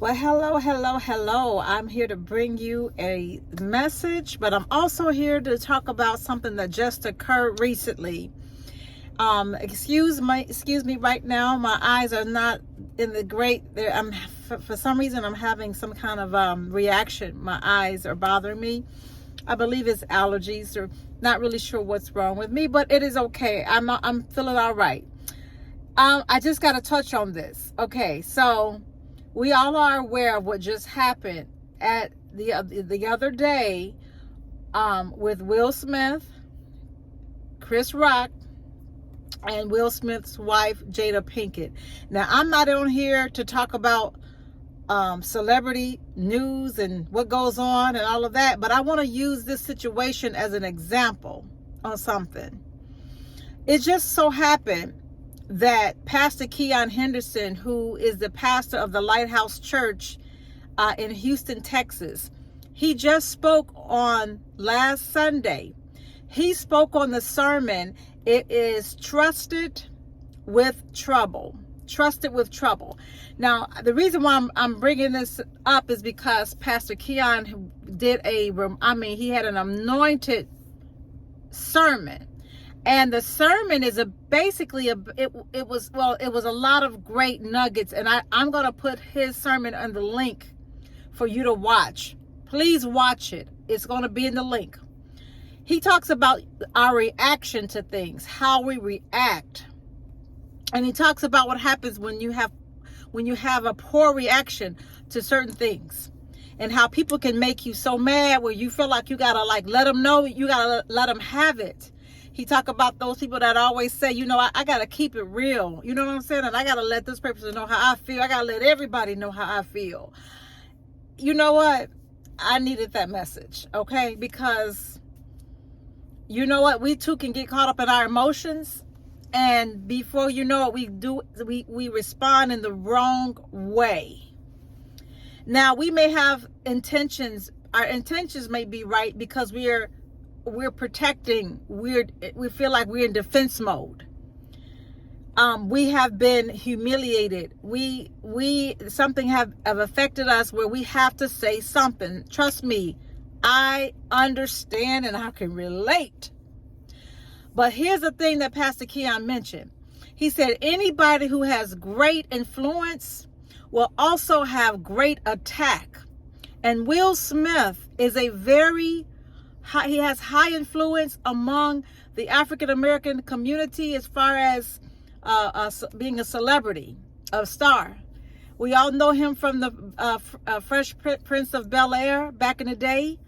Well, hello, hello, hello. I'm here to bring you a message, but I'm also here to talk about something that just occurred recently. Excuse me right now. My eyes are not in the great. For some reason I'm having some kind of reaction. My eyes are bothering me. I believe it's allergies, or not really sure what's wrong with me, but it is okay. I'm feeling all right. I just got to touch on this. Okay, so we all are aware of what just happened at the other day with Will Smith, Chris Rock, and Will Smith's wife, Jada Pinkett. Now, I'm not on here to talk about celebrity news and what goes on and all of that, but I want to use this situation as an example on something. It just so happened that Pastor Keion Henderson, who is the pastor of the LightHouse Church in Houston, Texas, he just spoke on last Sunday. He spoke on the sermon, it is Trusted with Trouble. Trusted with Trouble. Now, the reason why I'm bringing this up is because Pastor Keion did he had an anointed sermon. And the sermon is it was a lot of great nuggets. And I'm going to put his sermon on the link for you to watch. Please watch it. It's going to be in the link. He talks about our reaction to things, how we react. And he talks about what happens when you have a poor reaction to certain things, and how people can make you so mad where you feel like you got to let them know, you got to let them have it. He talk about those people that always say, I got to keep it real. You know what I'm saying? And I got to let this person know how I feel. I got to let everybody know how I feel. You know what? I needed that message, okay? Because you know what? We too can get caught up in our emotions. And before you know it, we respond in the wrong way. Now, we may have intentions. Our intentions may be right because we're protecting. We feel like we're in defense mode. We have been humiliated. Something have affected us where we have to say something. Trust me, I understand and I can relate. But here's the thing that Pastor Keion mentioned. He said anybody who has great influence will also have great attack. And Will Smith is he has high influence among the African American community as far as being a celebrity, a star. We all know him from the Fresh Prince of Bel-Air back in the day.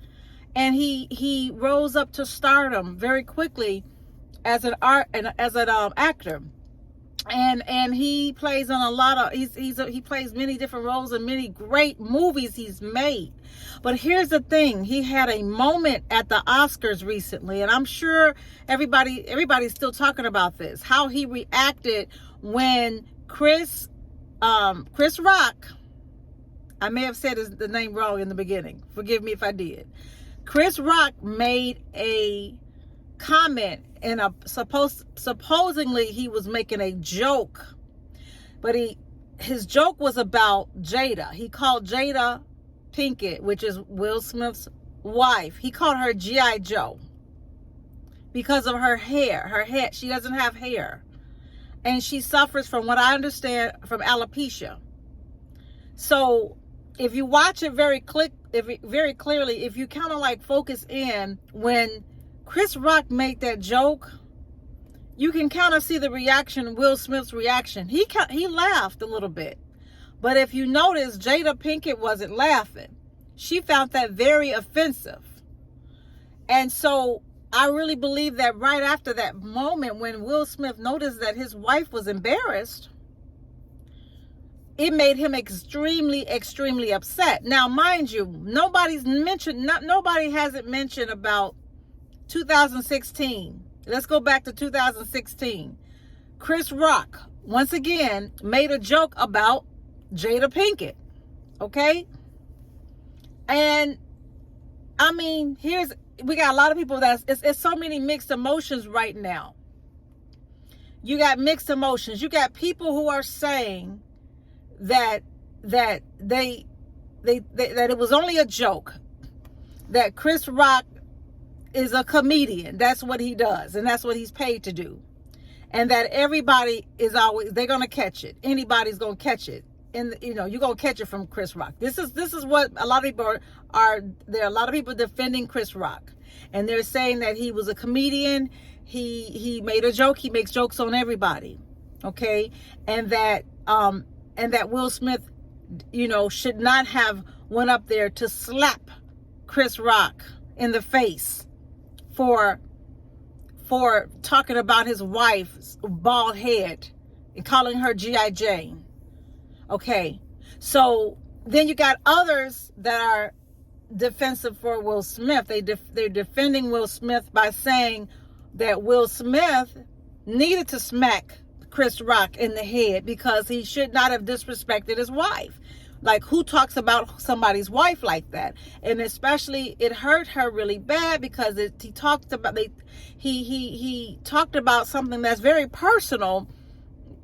And he rose up to stardom very quickly as an actor, and he plays on a lot of he plays many different roles in many great movies he's made. But here's the thing: he had a moment at the Oscars recently, and I'm sure everybody's still talking about this. How he reacted when Chris Rock, I may have said the name wrong in the beginning. Forgive me if I did. Chris Rock made a comment, and supposedly he was making a joke, but his joke was about Jada. He called Jada Pinkett, which is Will Smith's wife, he called her G.I. Joe because of her hair. She doesn't have hair, and she suffers from, what I understand, from alopecia. So if you watch it very clearly, if you kind of focus in when Chris Rock made that joke, you can kind of see the reaction, Will Smith's reaction. He laughed a little bit. But if you notice, Jada Pinkett wasn't laughing. She found that very offensive. And so I really believe that right after that moment when Will Smith noticed that his wife was embarrassed, it made him extremely, extremely upset. Now, mind you, nobody hasn't mentioned about 2016. Let's go back to 2016. Chris Rock, once again, made a joke about Jada Pinkett. Okay? And, we got a lot of people it's so many mixed emotions right now. You got mixed emotions. You got people who are saying that that that it was only a joke, that Chris Rock is a comedian. That's what he does, and that's what he's paid to do. And that everybody is always, they're going to catch it. Anybody's going to catch it. And, you're going to catch it from Chris Rock. This is what a lot of people are, there are a lot of people defending Chris Rock. And they're saying that he was a comedian. He made a joke. He makes jokes on everybody. Okay? And that Will Smith, should not have went up there to slap Chris Rock in the face for talking about his wife's bald head and calling her G.I. Jane. Okay, so then you got others that are defensive for Will Smith. They're defending Will Smith by saying that Will Smith needed to smack Chris Rock in the head because he should not have disrespected his wife. Like, who talks about somebody's wife like that? And especially, it hurt her really bad because he talked about something that's very personal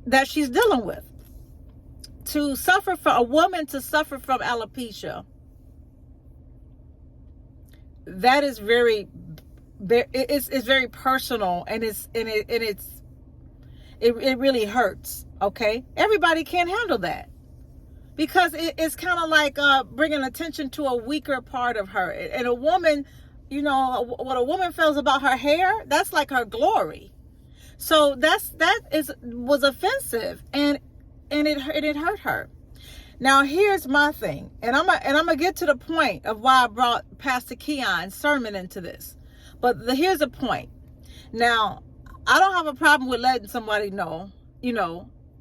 that she's dealing with. A woman to suffer from alopecia, that is it's very personal, and it really hurts. Okay, everybody can't handle that. Because it's kind of like bringing attention to a weaker part of her. And a woman, what a woman feels about her hair, that's like her glory. So that was offensive, and it hurt her. Now here's my thing, and I'm gonna get to the point of why I brought Pastor Keion's sermon into this. But here's the point. Now, I don't have a problem with letting somebody know,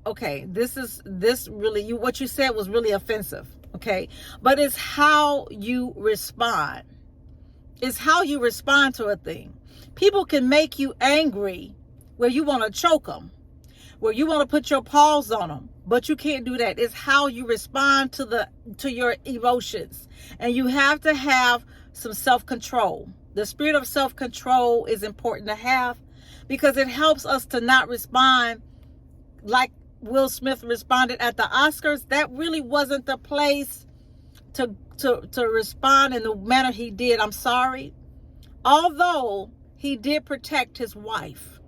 okay, what you said was really offensive, okay? But it's how you respond. It's how you respond to a thing. People can make you angry where you want to choke them, where you want to put your paws on them, but you can't do that. It's how you respond to your emotions. And you have to have some self-control. The spirit of self-control is important to have because it helps us to not respond like Will Smith responded at the Oscars. That really wasn't the place to respond in the manner he did. I'm sorry. Although he did protect his wife.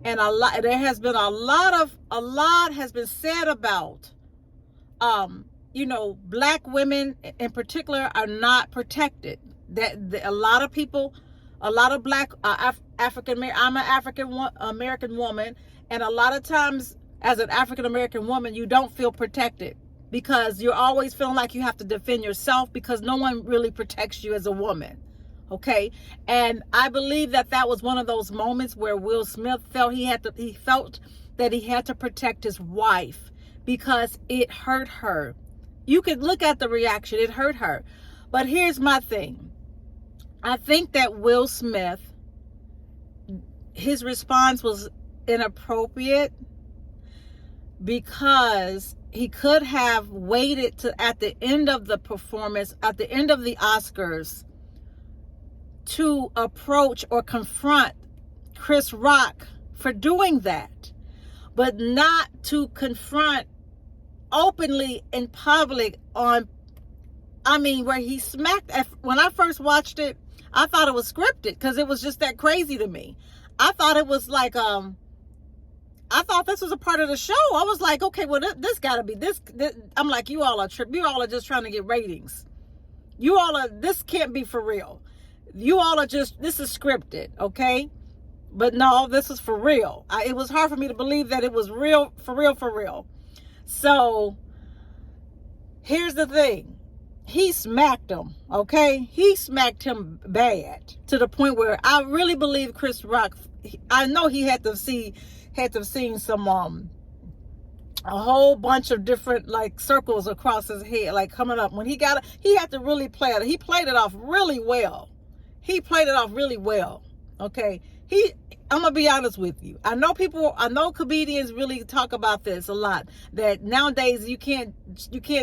And there has been a lot has been said about, black women in particular are not protected. A lot of people, a lot of black, African, I'm an African American woman. And a lot of times as an African American woman, you don't feel protected because you're always feeling like you have to defend yourself because no one really protects you as a woman. Okay. And I believe that was one of those moments where Will Smith felt that he had to protect his wife because it hurt her. You could look at the reaction. It hurt her. But here's my thing. I think that Will Smith, his response was inappropriate because he could have waited to at the end of the performance, at the end of the Oscars, to approach or confront Chris Rock for doing that, but not to confront openly in public where he smacked. When I first watched it, I thought it was scripted because it was just that crazy to me. I thought it was like, I thought this was a part of the show. I was like, okay, well, this gotta be this. I'm like, you all are just trying to get ratings. This can't be for real. This is scripted, okay? But no, this is for real. It was hard for me to believe that it was real, for real. So, here's the thing. He smacked him, okay? He smacked him bad to the point where I really believe Chris Rock, I know he had to have seen some, a whole bunch of different like circles across his head, like coming up. When he had to really play it. He played it off really well. Okay. I'm gonna be honest with you. I know comedians really talk about this a lot, that nowadays you can't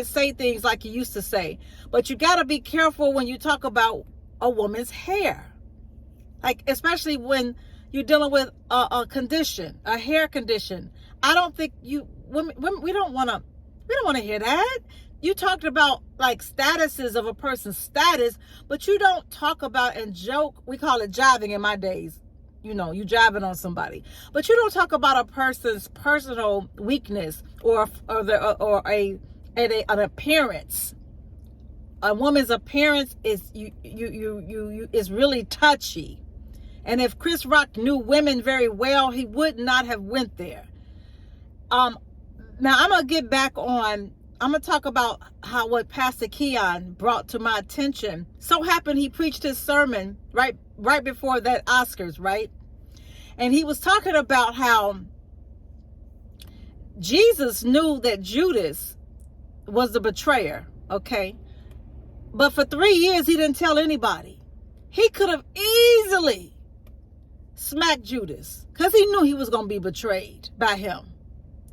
say things like you used to say, but you got to be careful when you talk about a woman's hair, like especially when you're dealing with a condition, a hair condition. I don't think we don't want to We don't want to hear that. You talked about like statuses of a person's status, but you don't talk about and joke. We call it jiving in my days. You know, you jiving on somebody, but you don't talk about a person's personal weakness or an appearance. A woman's appearance is is really touchy. And if Chris Rock knew women very well, he would not have went there. Now I'm gonna get back on. I'm gonna talk about how what Pastor Keion brought to my attention. So happened he preached his sermon right before that Oscars, right? And he was talking about how Jesus knew that Judas was the betrayer, okay? But for 3 years, he didn't tell anybody. He could have easily smacked Judas because he knew he was going to be betrayed by him.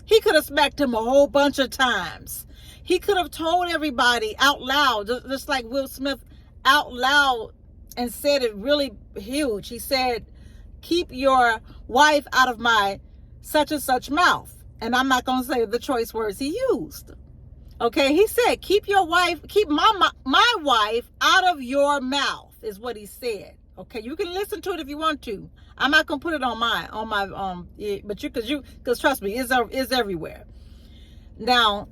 He could have smacked him a whole bunch of times. He could have told everybody out loud, just like Will Smith out loud, and said it really huge. He said, keep your wife out of my such and such mouth. And I'm not going to say the choice words he used. Okay, he said, keep my wife out of your mouth, is what he said. Okay, you can listen to it if you want to. I'm not gonna put it on my but because trust me, it's everywhere. Now,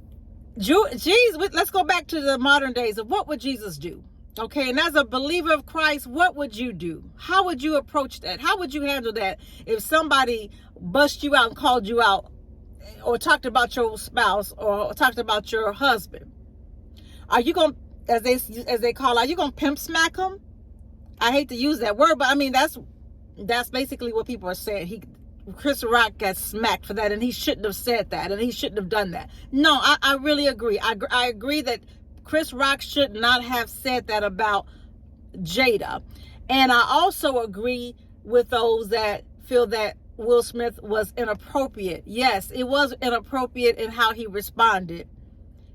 Jesus, let's go back to the modern days of what would Jesus do? Okay, and as a believer of Christ, what would you do? How would you approach that? How would you handle that if somebody bust you out and called you out, or talked about your spouse, or talked about your husband? Are you going to, as they call, are you going to pimp smack them? I hate to use that word, but I mean, that's basically what people are saying. Chris Rock got smacked for that, and he shouldn't have said that, and he shouldn't have done that. No, I really agree. I agree that Chris Rock should not have said that about Jada. And I also agree with those that feel that Will Smith was inappropriate. Yes, it was inappropriate in how he responded.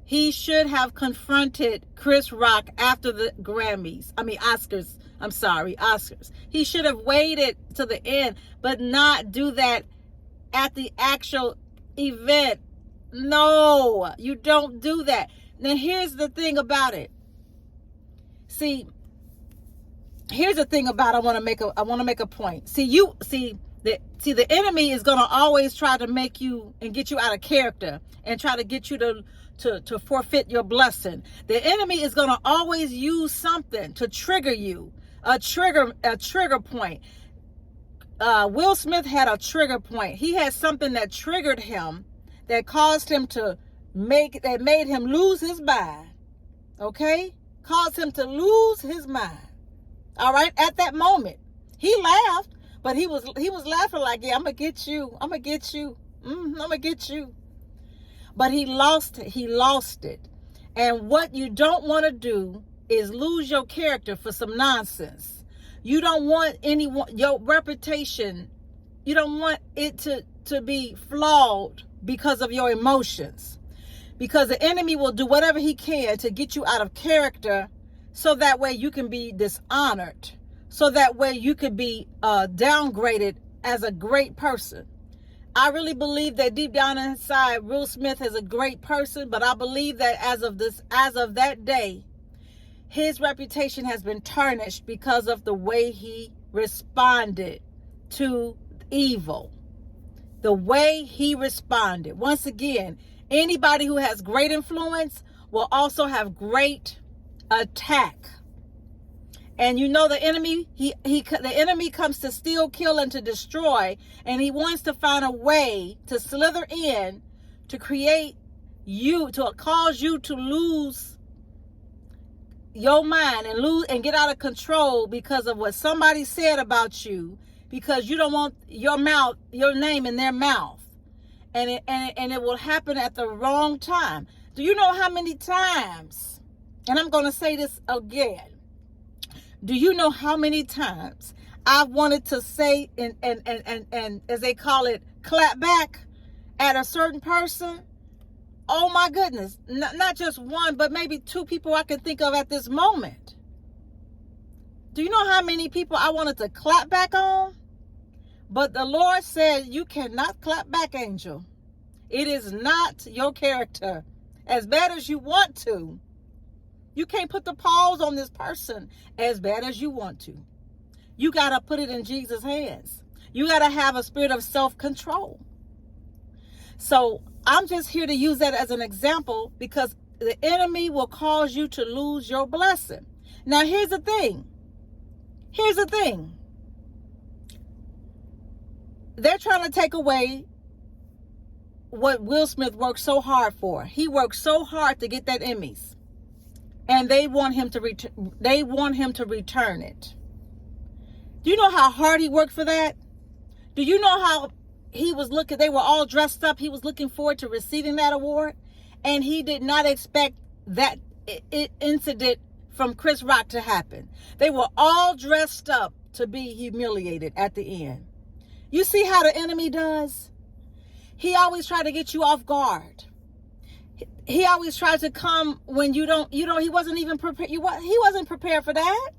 He should have confronted Chris Rock after the Oscars. Oscars. He should have waited to the end, but not do that at the actual event. No, you don't do that. Now, here's the thing about it. Here's the thing about I want to make a point. The enemy is going to always try to make you and get you out of character and try to get you to forfeit your blessing. The enemy is going to always use something to trigger you, a trigger point. Will Smith had a trigger point. He had something that triggered him, that caused him made him lose his mind. Okay? Caused him to lose his mind. All right? At that moment, he laughed. But he was laughing like, yeah, I'm going to get you. I'm going to get you. I'm going to get you. But he lost it. He lost it. And what you don't want to do is lose your character for some nonsense. You don't want your reputation, you don't want it to be flawed because of your emotions. Because the enemy will do whatever he can to get you out of character, so that way you can be dishonored. So that way you could be downgraded as a great person. I really believe that deep down inside, Will Smith is a great person, but I believe that as of that day, his reputation has been tarnished because of the way he responded to evil. The way he responded. Once again, anybody who has great influence will also have great attack. And you know the enemy, the enemy comes to steal, kill, and to destroy. And he wants to find a way to slither in, to create you, to cause you to lose your mind and get out of control because of what somebody said about you, because you don't want your name in their mouth. And it will happen at the wrong time. Do you know how many times, and I'm going to say this again, do you know how many times I've wanted to say and as they call it, clap back at a certain person? Oh my goodness, not just one, but maybe two people I can think of at this moment. Do you know how many people I wanted to clap back on? But the Lord said, you cannot clap back, angel. It is not your character. as bad as you want to. You can't put the pause on this person as bad as you want to. You got to put it in Jesus' hands. You got to have a spirit of self-control. So I'm just here to use that as an example, because the enemy will cause you to lose your blessing. Now, here's the thing. They're trying to take away what Will Smith worked so hard for. He worked so hard to get that Emmys, and they want him to return it. Do you know how hard he worked for that? Do you know how he was looking? They were all dressed up. He was looking forward to receiving that award, and he did not expect that incident from Chris Rock to happen. They were all dressed up to be humiliated at the end. You see how the enemy does? He always tried to get you off guard. He always tried to come when he wasn't even prepared. He wasn't prepared for that.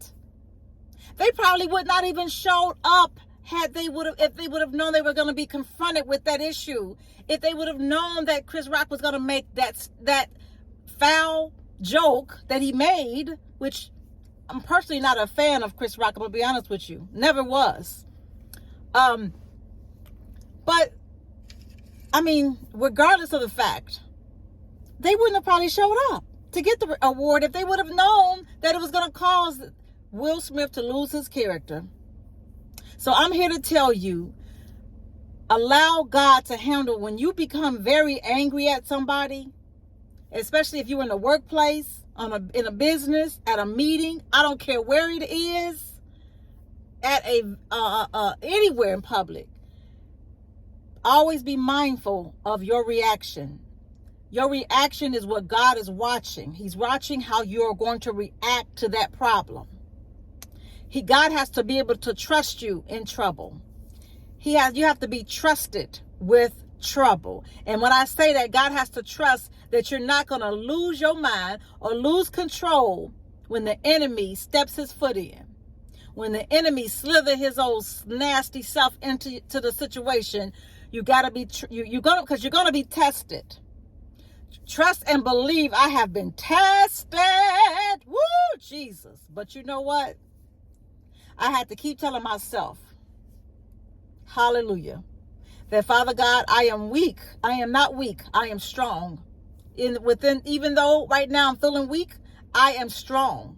They probably would not even showed up if they would have known they were going to be confronted with that issue. If they would have known that Chris Rock was going to make that foul joke that he made, which I'm personally not a fan of Chris Rock, I'm going to be honest with you. Never was. But, I mean, regardless of the fact, they wouldn't have probably showed up to get the award if they would have known that it was going to cause Will Smith to lose his character. So I'm here to tell you, allow God to handle when you become very angry at somebody, especially if you're in the workplace, in a business, at a meeting, I don't care where it is, at anywhere in public. Always be mindful of your reaction. Your reaction is what God is watching. He's watching how you're going to react to that problem. God has to be able to trust you in trouble. You have to be trusted with trouble. And when I say that, God has to trust that you're not going to lose your mind or lose control when the enemy steps his foot in. When the enemy slither his old nasty self into the situation, you got to be because you're going to be tested. Trust and believe I have been tested. Woo, Jesus. But you know what? I had to keep telling myself, hallelujah, that Father God, I am weak. I am not weak. I am strong. Even though right now I'm feeling weak, I am strong.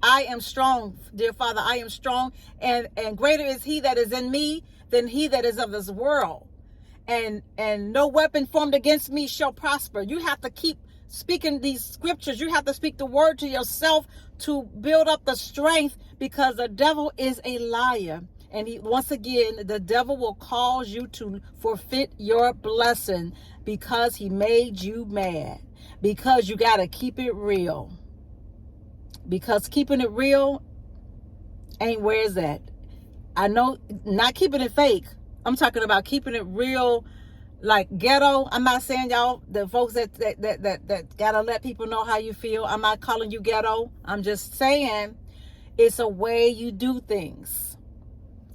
I am strong, dear Father. I am strong. And greater is he that is in me than he that is of this world. And no weapon formed against me shall prosper. You have to keep speaking these scriptures. You have to speak the word to yourself to build up the strength, because the devil is a liar. And once again, the devil will cause you to forfeit your blessing because he made you mad. Because you got to keep it real. Because keeping it real ain't where it's at. I know, not keeping it fake. I'm talking about keeping it real, like ghetto. I'm not saying y'all, the folks that gotta let people know how you feel. I'm not calling you ghetto. I'm just saying it's a way you do things.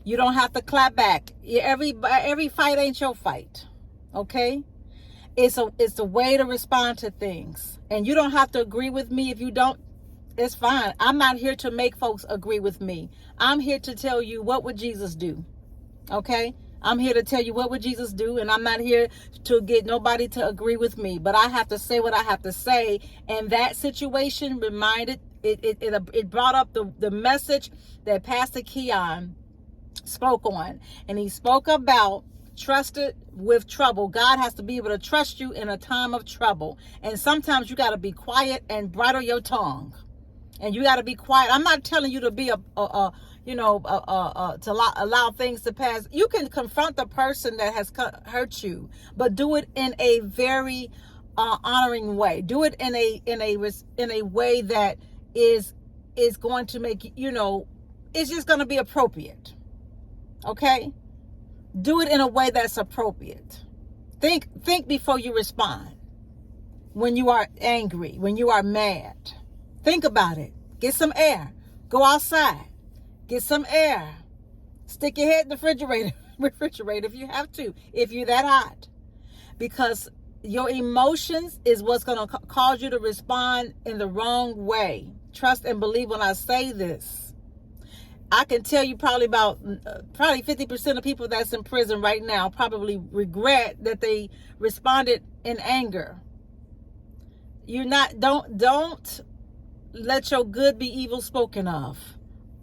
You don't have to clap back. Every fight ain't your fight. Okay? It's a way to respond to things. And you don't have to agree with me. If you don't, it's fine. I'm not here to make folks agree with me. I'm here to tell you, what would Jesus do? Okay? I'm here to tell you, what would Jesus do? And I'm not here to get nobody to agree with me. But I have to say what I have to say. And that situation it brought up the message that Pastor Keion spoke on. And he spoke about trusted with trouble. God has to be able to trust you in a time of trouble. And sometimes you got to be quiet and bridle your tongue. And you got to be quiet. I'm not telling you to be to allow things to pass. You can confront the person that has hurt you, but do it in a very honoring way. Do it in a way that is going to make it's just going to be appropriate. Okay? Do it in a way that's appropriate. Think before you respond. When you are angry, when you are mad, think about it. Get some air. Go outside. Get some air. Stick your head in the refrigerator if you have to, if you're that hot. Because Your emotions is what's going to cause you to respond in the wrong way. Trust and believe when I say this. I can tell you probably 50% of people that's in prison right now probably regret that they responded in anger. Don't let your good be evil spoken of.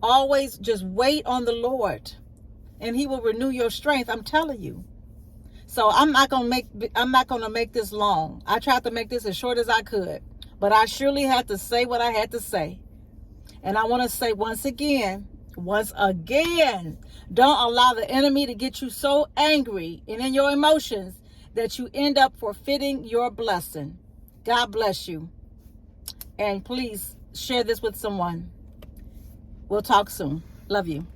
Always just wait on the Lord, and He will renew your strength. I'm telling you. So I'm not gonna make this long. I tried to make this as short as I could, but I surely had to say what I had to say. And I want to say once again, don't allow the enemy to get you so angry and in your emotions that you end up forfeiting your blessing. God bless you. And please share this with someone. We'll talk soon. Love you.